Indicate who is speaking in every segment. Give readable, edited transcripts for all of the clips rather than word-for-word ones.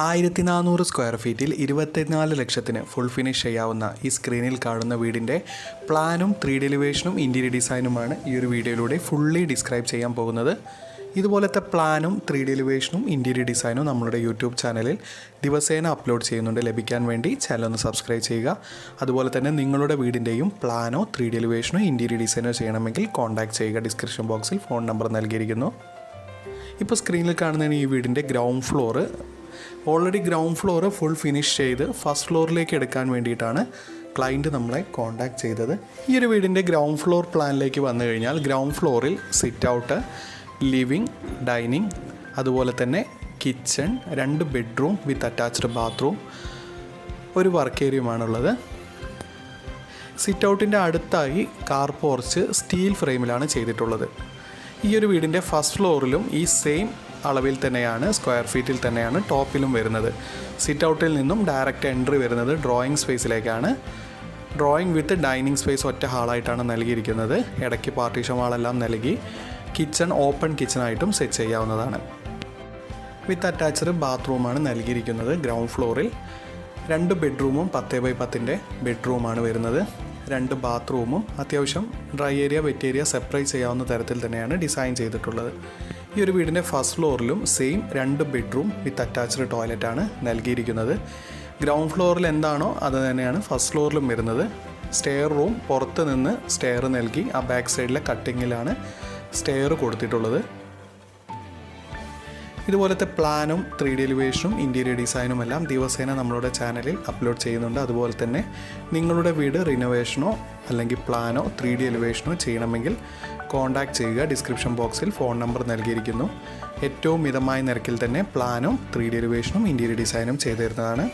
Speaker 1: 1400 square ഫീറ്റിൽ 24 ലക്ഷത്തിന് full finish ചെയ്യാവുന്ന ഈ സ്ക്രീനിൽ കാണുന്ന വീടിൻ്റെ പ്ലാനും 3D എലിവേഷനും ഇൻറ്റീരിയർ ഡിസൈനുമാണ് ഈ ഒരു വീഡിയോയിലൂടെ ഫുള്ളി ഡിസ്ക്രൈബ് ചെയ്യാൻ പോകുന്നത്. ഇതുപോലത്തെ പ്ലാനും 3D എലിവേഷനും ഇൻറ്റീരിയർ ഡിസൈനും നമ്മളുടെ യൂട്യൂബ് ചാനലിൽ ദിവസേന അപ്ലോഡ് ചെയ്യുന്നുണ്ട്. ലഭിക്കാൻ വേണ്ടി ചാനൽ ഒന്ന് സബ്സ്ക്രൈബ് ചെയ്യുക. അതുപോലെ തന്നെ നിങ്ങളുടെ വീടിൻ്റെയും പ്ലാനോ 3D എലിവേഷനോ ഇൻറ്റീരിയർ ഡിസൈനോ ചെയ്യണമെങ്കിൽ കോൺടാക്ട് ചെയ്യുക. ഡിസ്ക്രിപ്ഷൻ ബോക്സിൽ ഫോൺ നമ്പർ നൽകിയിരിക്കുന്നു. ഇപ്പോൾ സ്ക്രീനിൽ കാണുന്നതാണ് ഈ വീടിൻ്റെ ground floor. Already ground floor full finish ചെയ്ത് ഫസ്റ്റ് ഫ്ലോറിലേക്ക് എടുക്കാൻ വേണ്ടിയിട്ടാണ് ക്ലയൻറ്റ് നമ്മളെ കോൺടാക്ട് ചെയ്തത്. ഈ ഒരു വീടിൻ്റെ ഗ്രൗണ്ട് ഫ്ലോർ പ്ലാനിലേക്ക് വന്നു കഴിഞ്ഞാൽ ഗ്രൗണ്ട് ഫ്ലോറിൽ സിറ്റ് ഔട്ട്, ലിവിങ്, ഡൈനിങ്, അതുപോലെ തന്നെ kitchen, 2 bedroom with attached bathroom, ഒരു വർക്ക് ഏരിയയുമാണുള്ളത്. സിറ്റ് ഔട്ടിൻ്റെ അടുത്തായി കാർ പോർച്ച് സ്റ്റീൽ ഫ്രെയിമിലാണ് ചെയ്തിട്ടുള്ളത്. ഈ ഒരു വീടിൻ്റെ ഫസ്റ്റ് ഫ്ലോറിലും ഈ സെയിം അളവിൽ തന്നെയാണ്, സ്ക്വയർ ഫീറ്റിൽ തന്നെയാണ് ടോപ്പിലും വരുന്നത്. സിറ്റ് ഔട്ടിൽ നിന്നും ഡയറക്റ്റ് എൻട്രി വരുന്നത് ഡ്രോയിങ് സ്പേസിലേക്കാണ്. ഡ്രോയിങ് വിത്ത് ഡൈനിങ് സ്പേസ് ഒറ്റ ഹാളായിട്ടാണ് നൽകിയിരിക്കുന്നത്. ഇടയ്ക്ക് പാർട്ടീഷൻ വാളെല്ലാം നൽകി കിച്ചൺ ഓപ്പൺ കിച്ചണായിട്ടും സെറ്റ് ചെയ്യാവുന്നതാണ്. വിത്ത് അറ്റാച്ച്ഡ് ബാത്റൂമാണ് നൽകിയിരിക്കുന്നത്. ഗ്രൗണ്ട് ഫ്ലോറിൽ 2 ബെഡ്റൂമും 10x10 ബെഡ്റൂമാണ് വരുന്നത്. 2 ബാത്റൂമും അത്യാവശ്യം dry area wet area separate ചെയ്യാവുന്ന തരത്തിൽ തന്നെയാണ് ഡിസൈൻ ചെയ്തിട്ടുള്ളത്. ഈ ഒരു വീടിൻ്റെ ഫസ്റ്റ് ഫ്ലോറിലും സെയിം 2 ബെഡ്റൂം വിത്ത് അറ്റാച്ച്ഡ് ടോയ്ലറ്റാണ് നൽകിയിരിക്കുന്നത്. ഗ്രൗണ്ട് ഫ്ലോറിൽ എന്താണോ അത് തന്നെയാണ് ഫസ്റ്റ് ഫ്ലോറിലും വരുന്നത്. സ്റ്റെയർ റൂം പുറത്ത് നിന്ന് സ്റ്റെയർ നൽകി ആ ബാക്ക് സൈഡിലെ കട്ടിങ്ങിലാണ് സ്റ്റെയർ കൊടുത്തിട്ടുള്ളത്. ഇതുപോലത്തെ പ്ലാനും 3D എലിവേഷനും ഇൻറ്റീരിയർ ഡിസൈനും എല്ലാം ദിവസേന നമ്മളുടെ ചാനലിൽ അപ്ലോഡ് ചെയ്യുന്നുണ്ട്. അതുപോലെ തന്നെ നിങ്ങളുടെ വീട് റിനോവേഷനോ അല്ലെങ്കിൽ പ്ലാനോ 3D എലിവേഷനോ ചെയ്യണമെങ്കിൽ കോൺടാക്ട് ചെയ്യുക. ഡിസ്ക്രിപ്ഷൻ ബോക്സിൽ ഫോൺ നമ്പർ നൽകിയിരിക്കുന്നു. ഏറ്റവും മിതമായ നിരക്കിൽ തന്നെ പ്ലാനും 3D എലിവേഷനും ഇൻറ്റീരിയർ ഡിസൈനും ചെയ്തു തരുന്നതാണ്.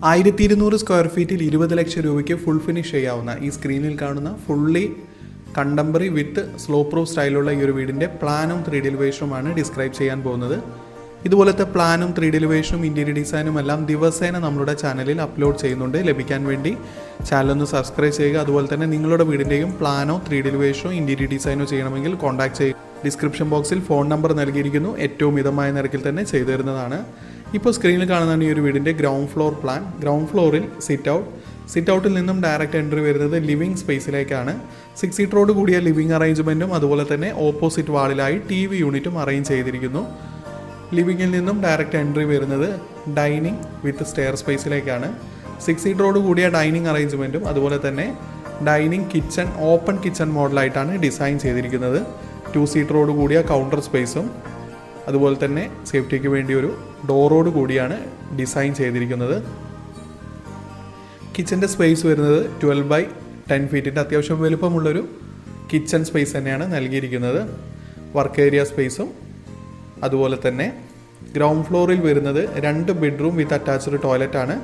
Speaker 1: $1200 സ്ക്വയർ ഫീറ്റിൽ 20 ലക്ഷം രൂപയ്ക്ക് ഫുൾ ഫിനിഷ് ചെയ്യാവുന്ന ഈ സ്ക്രീനിൽ കാണുന്ന ഫുള്ളി കണ്ടംപററി വിത്ത് സ്ലോ പ്രൂഫ് സ്റ്റൈലുള്ള ഈ ഒരു വീടിൻ്റെ പ്ലാനും 3D എലിവേഷനുമാണ് ഡിസ്ക്രൈബ് ചെയ്യാൻ പോകുന്നത്. ഇതുപോലത്തെ പ്ലാനും 3D എലിവേഷനും ഇൻറ്റീരിയർ ഡിസൈനും എല്ലാം ദിവസേന നമ്മളുടെ ചാനലിൽ അപ്ലോഡ് ചെയ്യുന്നുണ്ട്. ലഭിക്കാൻ വേണ്ടി ചാനലൊന്ന് സബ്സ്ക്രൈബ് ചെയ്യുക. അതുപോലെ തന്നെ നിങ്ങളുടെ വീടിൻ്റെയും പ്ലാനോ 3D എലിവേഷനോ ഇൻറ്റീരിയർ ഡിസൈനോ ചെയ്യണമെങ്കിൽ കോൺടാക്ട് ചെയ്യുക. ഡിസ്ക്രിപ്ഷൻ ബോക്സിൽ ഫോൺ നമ്പർ നൽകിയിരിക്കുന്നു. ഏറ്റവും മിതമായ നിരക്കിൽ തന്നെ ചെയ്തു തരുന്നതാണ്. ഇപ്പോൾ സ്ക്രീനിൽ കാണുന്നതാണ് ഈ ഒരു വീടിൻ്റെ ഗ്രൗണ്ട് ഫ്ലോർ പ്ലാൻ. ഗ്രൗണ്ട് ഫ്ലോറിൽ സിറ്റ് ഔട്ടിൽ നിന്നും ഡയറക്റ്റ് എൻട്രി വരുന്നത് ലിവിങ് സ്പേസിലേക്കാണ്. 6 സീറ്ററോട് കൂടിയ ലിവിങ് അറേഞ്ച്മെൻറ്റും അതുപോലെ തന്നെ ഓപ്പോസിറ്റ് വാളിലായി TV യൂണിറ്റും അറേഞ്ച് ചെയ്തിരിക്കുന്നു. ലിവിങ്ങിൽ നിന്നും ഡയറക്റ്റ് എൻട്രി വരുന്നത് ഡൈനിങ് വിത്ത് സ്റ്റെയർ സ്പേസിലേക്കാണ്. 6 സീറ്ററോട് കൂടിയ ഡൈനിങ് അറേഞ്ച്മെൻറ്റും അതുപോലെ തന്നെ ഡൈനിങ് കിച്ചൺ ഓപ്പൺ കിച്ചൺ മോഡലായിട്ടാണ് ഡിസൈൻ ചെയ്തിരിക്കുന്നത്. 2 സീറ്ററോട് കൂടിയ കൗണ്ടർ സ്പേസും അതുപോലെ തന്നെ സേഫ്റ്റിക്ക് വേണ്ടി ഒരു ഡോറോട് കൂടിയാണ് ഡിസൈൻ ചെയ്തിരിക്കുന്നത്. കിച്ചൻ്റെ സ്പേസ് വരുന്നത് 12x10 ഫീറ്റിൻ്റെ അത്യാവശ്യം വലുപ്പമുള്ളൊരു കിച്ചൺ സ്പേസ് തന്നെയാണ് നൽകിയിരിക്കുന്നത്. വർക്ക് ഏരിയ സ്പേസും അതുപോലെ തന്നെ ഗ്രൗണ്ട് ഫ്ലോറിൽ വരുന്നത് 2 ബെഡ്റൂം വിത്ത് അറ്റാച്ച്ഡ് ടോയ്ലറ്റാണ്.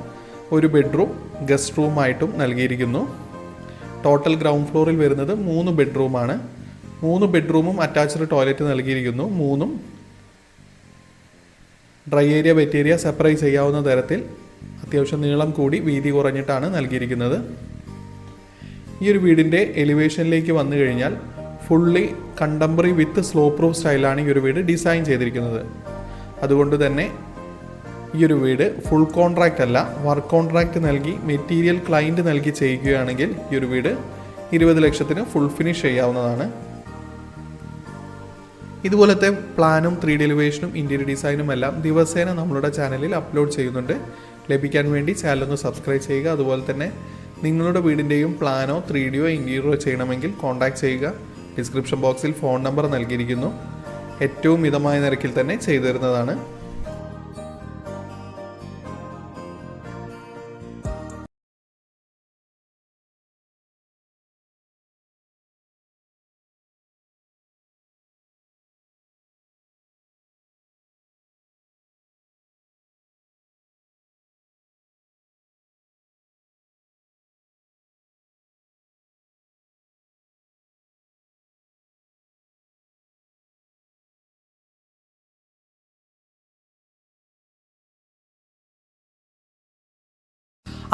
Speaker 1: ഒരു ബെഡ്റൂം ഗസ്റ്റ് റൂമായിട്ടും നൽകിയിരിക്കുന്നു. ടോട്ടൽ ഗ്രൗണ്ട് ഫ്ലോറിൽ വരുന്നത് 3 ബെഡ്റൂമാണ്. 3 ബെഡ്റൂമും അറ്റാച്ച്ഡ് ടോയ്ലറ്റ് നൽകിയിരിക്കുന്നു. 3ഉം dry area wet area separate ചെയ്യാവുന്ന തരത്തിൽ അത്യാവശ്യം നീളം കൂടി വീതി കുറഞ്ഞിട്ടാണ് നൽകിയിരിക്കുന്നത്. ഈ ഒരു വീടിൻ്റെ എലിവേഷനിലേക്ക് വന്നു കഴിഞ്ഞാൽ ഫുള്ളി കണ്ടംപററി വിത്ത് സ്ലോ പ്രൂഫ് സ്റ്റൈലാണ് ഈ ഒരു വീട് ഡിസൈൻ ചെയ്തിരിക്കുന്നത്. അതുകൊണ്ട് തന്നെ ഈ ഒരു വീട് ഫുൾ കോൺട്രാക്റ്റ് അല്ല, വർക്ക് കോൺട്രാക്റ്റ് നൽകി മെറ്റീരിയൽ ക്ലയൻറ്റ് നൽകി ചെയ്യുകയാണെങ്കിൽ ഈ ഒരു വീട് 20 ലക്ഷത്തിന് ഫുൾ ഫിനിഷ് ചെയ്യാവുന്നതാണ്. ഇതുപോലത്തെ പ്ലാനും 3D എലിവേഷനും ഇൻറ്റീരിയർ ഡിസൈനും എല്ലാം ദിവസേന നമ്മളുടെ ചാനലിൽ അപ്ലോഡ് ചെയ്യുന്നുണ്ട്. ലഭിക്കാൻ വേണ്ടി ചാനലൊന്ന് സബ്സ്ക്രൈബ് ചെയ്യുക. അതുപോലെ തന്നെ നിങ്ങളുടെ വീടിൻ്റെയും പ്ലാനോ 3Dയോ ഇൻറ്റീരിയറോ ചെയ്യണമെങ്കിൽ കോൺടാക്ട് ചെയ്യുക. ഡിസ്ക്രിപ്ഷൻ ബോക്സിൽ ഫോൺ നമ്പർ നൽകിയിരിക്കുന്നു. ഏറ്റവും മിതമായ നിരക്കിൽ തന്നെ ചെയ്തു തരുന്നതാണ്.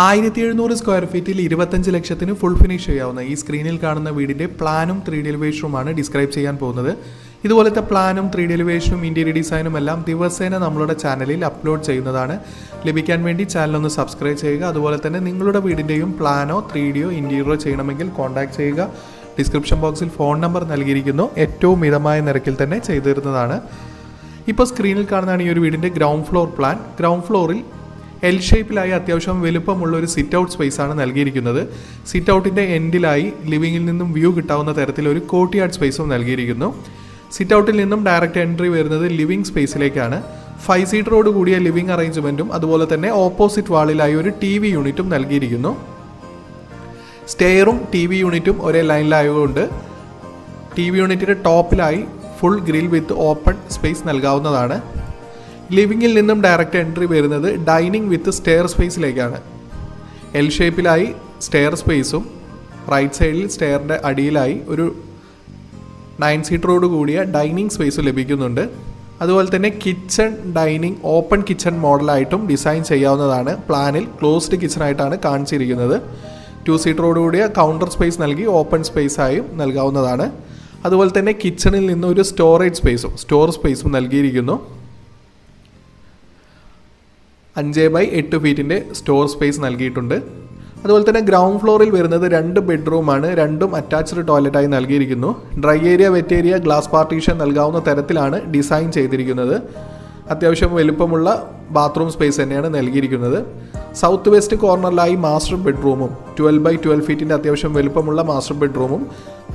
Speaker 1: $1700 സ്ക്വയർ ഫീറ്റിൽ 25 ലക്ഷത്തിന് ഫുൾ ഫിനിഷ് ചെയ്യാവുന്ന ഈ സ്ക്രീനിൽ കാണുന്ന വീടിൻ്റെ പ്ലാനും 3D എലിവേഷനുമാണ് ഡിസ്ക്രൈബ് ചെയ്യാൻ പോകുന്നത്. ഇതുപോലത്തെ പ്ലാനും 3D എലിവേഷനും ഇൻറ്റീരിയർ ഡിസൈനും എല്ലാം ദിവസേന നമ്മളുടെ ചാനലിൽ അപ്ലോഡ് ചെയ്യുന്നതാണ്. ലഭിക്കാൻ വേണ്ടി ചാനലൊന്ന് സബ്സ്ക്രൈബ് ചെയ്യുക. അതുപോലെ തന്നെ നിങ്ങളുടെ വീടിൻ്റെയും പ്ലാനോ 3Dയോ ഇൻറ്റീരിയറോ ചെയ്യണമെങ്കിൽ കോൺടാക്ട് ചെയ്യുക. ഡിസ്ക്രിപ്ഷൻ ബോക്സിൽ ഫോൺ നമ്പർ നൽകിയിരിക്കുന്നു. ഏറ്റവും മിതമായ നിരക്കിൽ തന്നെ ചെയ്തു തരുന്നതാണ്. ഇപ്പോൾ സ്ക്രീനിൽ കാണുന്നതാണ് ഈ ഒരു വീടിൻ്റെ ഗ്രൗണ്ട് ഫ്ലോർ പ്ലാൻ. ഗ്രൗണ്ട് ഫ്ലോറിൽ എൽ ഷേപ്പിലായി അത്യാവശ്യം വലുപ്പമുള്ള ഒരു സിറ്റ് ഔട്ട് സ്പേസ് ആണ് നൽകിയിരിക്കുന്നത്. സിറ്റ് ഔട്ടിൻ്റെ എൻഡിലായി ലിവിങ്ങിൽ നിന്നും വ്യൂ കിട്ടാവുന്ന തരത്തിൽ ഒരു കോർട്ട്യാർഡ് സ്പേസും നൽകിയിരിക്കുന്നു. സിറ്റ് ഔട്ടിൽ നിന്നും ഡയറക്റ്റ് എൻട്രി വരുന്നത് ലിവിംഗ് സ്പേസിലേക്കാണ്. 5 സീറ്ററോട് കൂടിയ ലിവിംഗ് അറേഞ്ച്മെൻറ്റും അതുപോലെ തന്നെ ഓപ്പോസിറ്റ് വാളിലായി ഒരു TV യൂണിറ്റും നൽകിയിരിക്കുന്നു. സ്റ്റെയറും TV യൂണിറ്റും ഒരേ ലൈനിലായതുകൊണ്ട് TV യൂണിറ്റിൻ്റെ ടോപ്പിലായി full grill with open space നൽകാവുന്നതാണ്. ലിവിങ്ങിൽ നിന്നും ഡയറക്റ്റ് എൻട്രി വരുന്നത് ഡൈനിങ് വിത്ത് സ്റ്റെയർ സ്പേസിലേക്കാണ്. എൽ ഷേപ്പിലായി സ്റ്റെയർ സ്പേസും റൈറ്റ് സൈഡിൽ സ്റ്റെയറിൻ്റെ അടിയിലായി ഒരു 9 സീറ്ററോട് കൂടിയ ഡൈനിങ് സ്പേസും ലഭിക്കുന്നുണ്ട്. അതുപോലെ തന്നെ കിച്ചൺ ഡൈനിങ് ഓപ്പൺ കിച്ചൺ മോഡലായിട്ടും ഡിസൈൻ ചെയ്യാവുന്നതാണ്. പ്ലാനിൽ ക്ലോസ്ഡ് കിച്ചണായിട്ടാണ് കാണിച്ചിരിക്കുന്നത്. 2 സീറ്ററോട് കൂടിയ കൗണ്ടർ സ്പേസ് നൽകി ഓപ്പൺ സ്പേസായും നൽകാവുന്നതാണ്. അതുപോലെ തന്നെ കിച്ചണിൽ നിന്ന് ഒരു സ്റ്റോറേജ് സ്റ്റോർ സ്പേസും നൽകിയിരിക്കുന്നു. 5x8 ഫീറ്റിൻ്റെ സ്റ്റോർ സ്പേസ് നൽകിയിട്ടുണ്ട്. അതുപോലെ തന്നെ ഗ്രൗണ്ട് ഫ്ലോറിൽ വരുന്നത് 2 ബെഡ്റൂമാണ്. രണ്ടും അറ്റാച്ച്ഡ് ടോയ്ലറ്റായി നൽകിയിരിക്കുന്നു. Dry area wet area glass partition നൽകാവുന്ന തരത്തിലാണ് ഡിസൈൻ ചെയ്തിരിക്കുന്നത്. അത്യാവശ്യം വലുപ്പമുള്ള ബാത്റൂം സ്പേസ് തന്നെയാണ് നൽകിയിരിക്കുന്നത്. സൗത്ത് വെസ്റ്റ് കോർണറിലായി മാസ്റ്റർ ബെഡ്റൂമും 12x12 ഫീറ്റിൻ്റെ അത്യാവശ്യം വലുപ്പമുള്ള മാസ്റ്റർ ബെഡ്റൂമും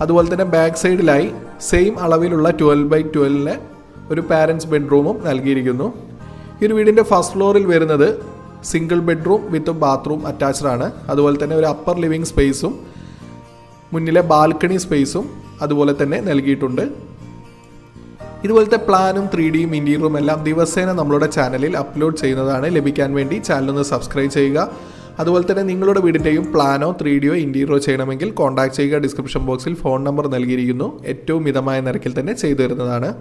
Speaker 1: അതുപോലെ തന്നെ ബാക്ക് സൈഡിലായി സെയിം അളവിലുള്ള 12x12 ഒരു പാരൻസ് ബെഡ്റൂമും നൽകിയിരിക്കുന്നു. ഈ ഒരു വീടിൻ്റെ ഫസ്റ്റ് ഫ്ലോറിൽ വരുന്നത് single bedroom with bathroom attached ആണ്. അതുപോലെ തന്നെ ഒരു അപ്പർ ലിവിംഗ് സ്പേസും മുന്നിലെ ബാൽക്കണി സ്പേസും അതുപോലെ തന്നെ നൽകിയിട്ടുണ്ട്. ഇതുപോലത്തെ പ്ലാനും 3Dയും ഇൻറ്റീരിയറും എല്ലാം ദിവസേന നമ്മളുടെ ചാനലിൽ അപ്ലോഡ് ചെയ്യുന്നതാണ്. ലഭിക്കാൻ വേണ്ടി ചാനലൊന്ന് സബ്സ്ക്രൈബ് ചെയ്യുക. അതുപോലെ തന്നെ നിങ്ങളുടെ വീടിൻ്റെയും പ്ലാനോ 3Dയോ ഇൻറ്റീരിയറോ ചെയ്യണമെങ്കിൽ കോൺടാക്ട് ചെയ്യുക. ഡിസ്ക്രിപ്ഷൻ ബോക്സിൽ ഫോൺ നമ്പർ നൽകിയിരിക്കുന്നു. ഏറ്റവും മിതമായ നിരക്കിൽ തന്നെ ചെയ്തു തരുന്നതാണ്.